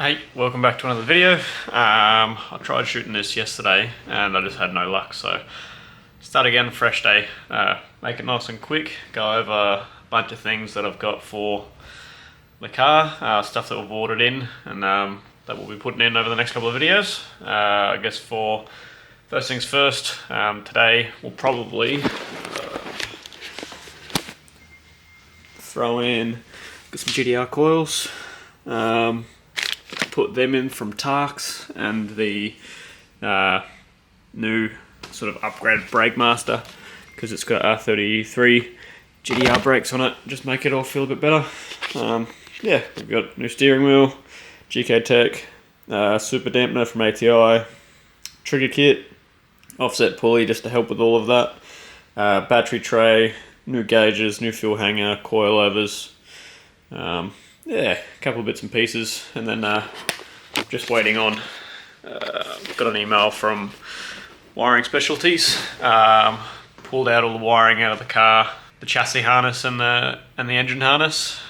Hey, welcome back to another video. I tried shooting this yesterday and I just had no luck, so start again, fresh day. Make it nice and quick, go over a bunch of things that I've got for the car, stuff that we've ordered in and that we'll be putting in over the next couple of videos. I guess for first things first, today we'll probably throw in some GTR coils. Put them in from Tarks and the new sort of upgraded brake master because it's got R35 GTR brakes on it, just make it all feel a bit better. Yeah, we've got new steering wheel, GK Tech, super dampener from ATI, trigger kit, offset pulley just to help with all of that, battery tray, new gauges, new fuel hanger, coilovers. Yeah, a couple of bits and pieces, and then just waiting on, got an email from Wiring Specialties, pulled out all the wiring out of the car, the chassis harness and the engine harness,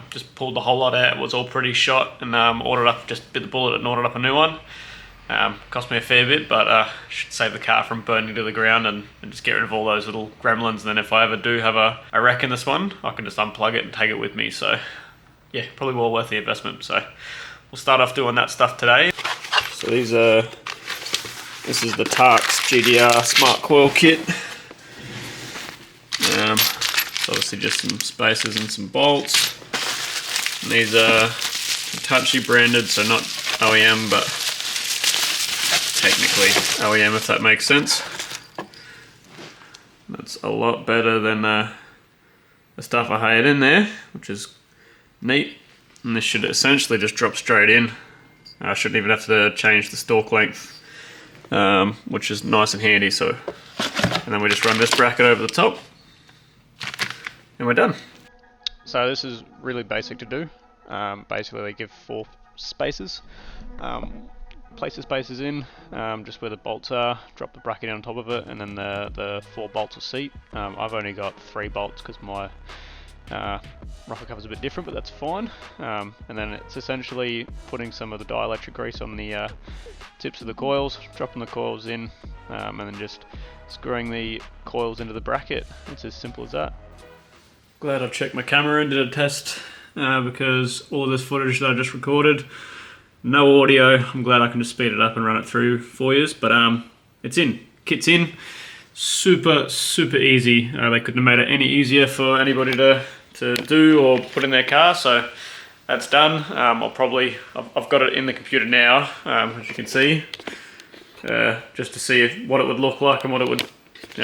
just pulled the whole lot out. It was all pretty shot, and just bit the bullet and ordered up a new one. Cost me a fair bit, but should save the car from burning to the ground and just get rid of all those little gremlins, and then if I ever do have a wreck in this one, I can just unplug it and take it with me. So yeah, probably well worth the investment. So we'll start off doing that stuff today. So this is the Tarks GTR Smart Coil kit. It's obviously just some spacers and some bolts. And these are Hitachi branded, so not OEM, but technically OEM, if that makes sense. That's a lot better than the stuff I had in there, which is neat. And this should essentially just drop straight in. I shouldn't even have to change the stalk length, which is nice and handy. So, and then we just run this bracket over the top and we're done. So this is really basic to do. Basically they give 4 spacers. Place the spacers in, just where the bolts are, drop the bracket on top of it, and then the 4 bolts of seat. I've only got 3 bolts because my rocker cover's a bit different, but that's fine. And then it's essentially putting some of the dielectric grease on the tips of the coils, dropping the coils in, and then just screwing the coils into the bracket. It's as simple as that. Glad I checked my camera and did a test because all of this footage that I just recorded, no audio. I'm glad I can just speed it up and run it through for you, but it's in, kit's in. Super easy. They couldn't have made it any easier for anybody to do or put in their car, so that's done. I've got it in the computer now, as you can see, just to see what it would look like and what it would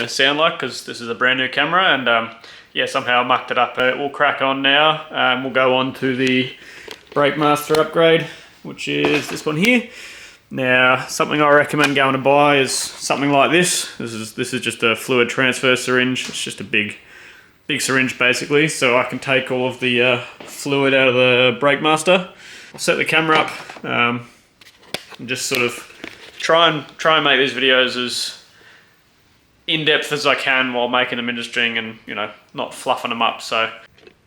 sound like, because this is a brand new camera, and yeah, somehow I mucked it up. We'll crack on now. We'll go on to the brake master upgrade, which is this one here. Now, something I recommend going to buy is something like this. This is just a fluid transfer syringe. It's just a big syringe basically, so I can take all of the fluid out of the brake master. I'll set the camera up and just sort of try and make these videos as in-depth as I can while making them interesting and not fluffing them up. So,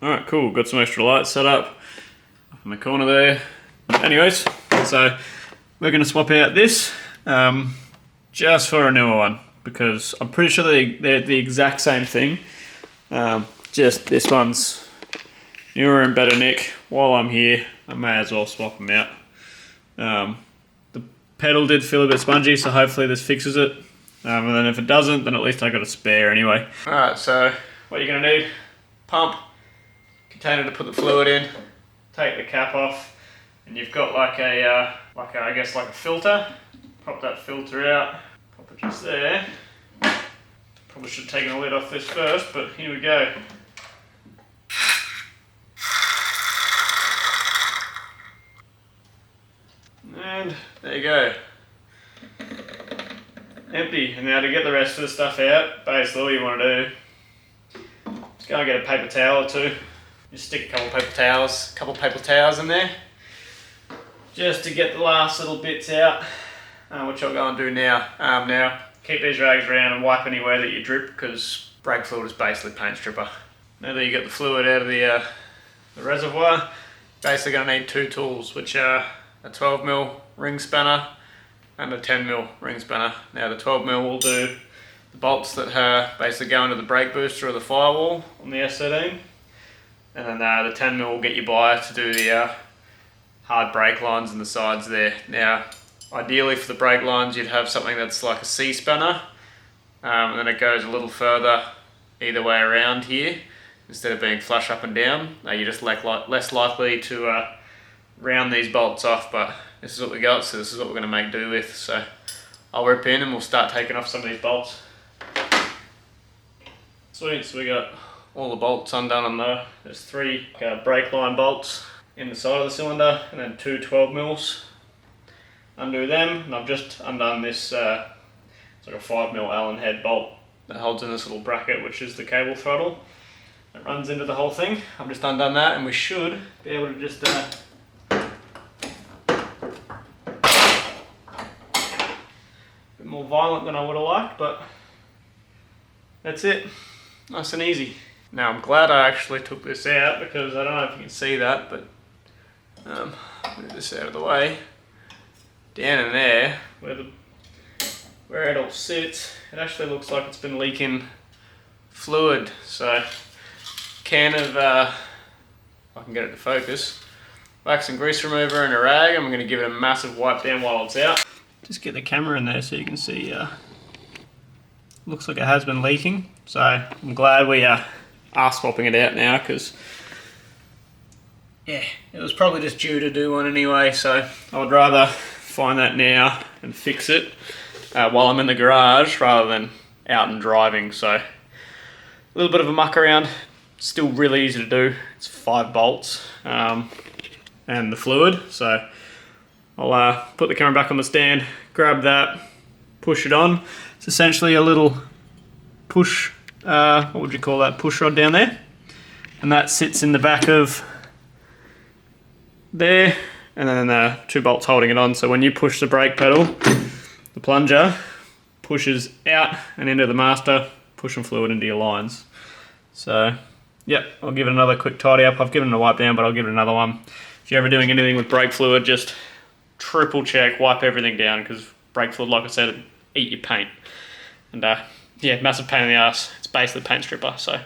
all right, cool. Got some extra lights set up in the corner there. Anyways, so we're going to swap out this just for a newer one, because I'm pretty sure they're the exact same thing. Just this one's newer and better nick. While I'm here, I may as well swap them out. The pedal did feel a bit spongy, so hopefully this fixes it. And then if it doesn't, then at least I got a spare anyway. Alright, so what you're going to need: pump, container to put the fluid in, take the cap off, and you've got like a filter. Pop that filter out, pop it just there. Probably should have taken the lid off this first, but here we go. And there you go. Empty. And now to get the rest of the stuff out, basically all you want to do is go and get a paper towel or two. Just stick a couple paper towels in there, just to get the last little bits out, which I'll go and do now. Now, keep these rags around and wipe anywhere that you drip, because brake fluid is basically paint stripper. Now that you get the fluid out of the reservoir, basically going to need 2 tools, which are a 12mm ring spanner and a 10mm ring spanner. Now the 12mm will do the bolts that basically go into the brake booster or the firewall on the S13, and then the 10mm will get you by to do the hard brake lines and the sides there. Now ideally for the brake lines you'd have something that's like a C spanner, and then it goes a little further either way around here. Instead of being flush up and down, you're just less likely to round these bolts off, but this is what we got, so this is what we're going to make do with. So I'll rip in and we'll start taking off some of these bolts. Sweet, so we got all the bolts undone on there. There's 3 brake line bolts in the side of the cylinder, and then 2 12mm. Undo them, and I've just undone this, it's like a 5mm Allen head bolt that holds in this little bracket, which is the cable throttle. It runs into the whole thing. I've just undone that, and we should be able to just a bit more violent than I would have liked, but that's it. Nice and easy. Now I'm glad I actually took this out, because I don't know if you can see that, but move this out of the way. Down in there, where it all sits, it actually looks like it's been leaking fluid. So can of, if I can get it to focus, wax and grease remover and a rag. I'm going to give it a massive wipe down while it's out. Just get the camera in there so you can see, looks like it has been leaking. So I'm glad we are swapping it out now, because yeah, it was probably just due to do one anyway, so I would rather find that now and fix it while I'm in the garage rather than out and driving. So a little bit of a muck around. Still really easy to do. It's 5 bolts and the fluid. So I'll put the camera back on the stand, grab that, push it on. It's essentially a little push, what would you call that, push rod down there. And that sits in the back of there, and then 2 bolts holding it on. So when you push the brake pedal, the plunger pushes out and into the master, pushing fluid into your lines. So yep, I'll give it another quick tidy up. I've given it a wipe down, but I'll give it another one. If you're ever doing anything with brake fluid, just triple check, wipe everything down, because brake fluid, like I said, eat your paint. And yeah, massive pain in the ass. It's basically paint stripper. So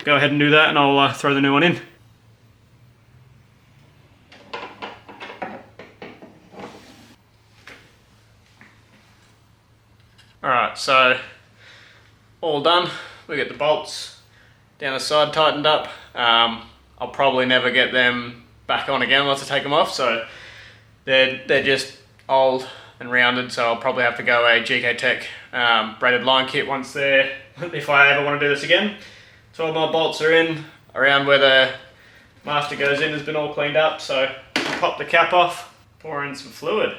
go ahead and do that, and I'll throw the new one in. Alright, so all done. We get the bolts down the side tightened up. I'll probably never get them back on again once I take them off, so they're just old and rounded, so I'll probably have to go a GK Tech braided line kit once there, if I ever want to do this again. 12 my bolts are in, around where the master goes in has been all cleaned up, so pop the cap off, pour in some fluid.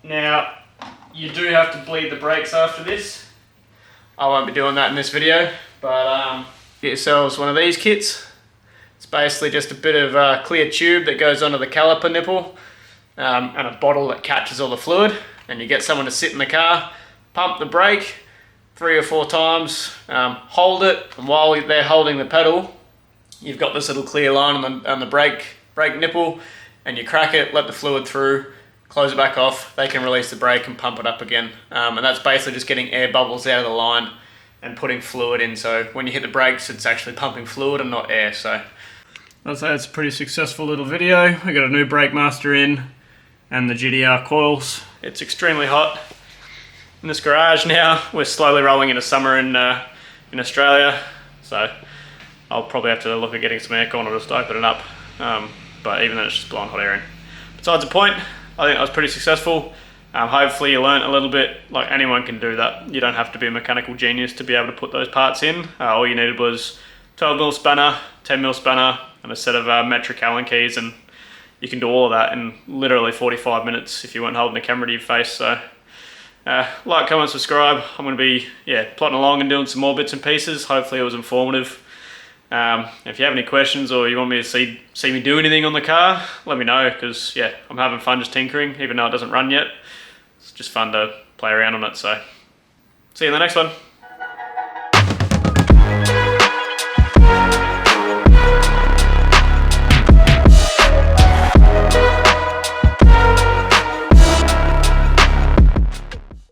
Now, you do have to bleed the brakes after this. I won't be doing that in this video, but get yourselves one of these kits. It's basically just a bit of clear tube that goes onto the caliper nipple, and a bottle that catches all the fluid, and you get someone to sit in the car, pump the brake 3 or 4 times, hold it, and while they're holding the pedal, you've got this little clear line on the brake nipple, and you crack it, let the fluid through, close it back off, they can release the brake and pump it up again. And that's basically just getting air bubbles out of the line and putting fluid in, so when you hit the brakes it's actually pumping fluid and not air. So I'd say it's a pretty successful little video. We got a new brake master in and the GTR coils. It's extremely hot in this garage now. We're slowly rolling into summer in Australia, so I'll probably have to look at getting some aircon or just open it up, but even then it's just blowing hot air in. Besides the point, I think that was pretty successful. Hopefully you learnt a little bit. Like, anyone can do that. You don't have to be a mechanical genius to be able to put those parts in. All you needed was 12mm spanner, 10mm spanner, and a set of metric Allen keys, and you can do all of that in literally 45 minutes if you weren't holding the camera to your face. So like, comment, subscribe. I'm going to be plodding along and doing some more bits and pieces. Hopefully it was informative. If you have any questions or you want me to see me do anything on the car, let me know, because I'm having fun just tinkering, even though it doesn't run yet. It's just fun to play around on it. So see you in the next one.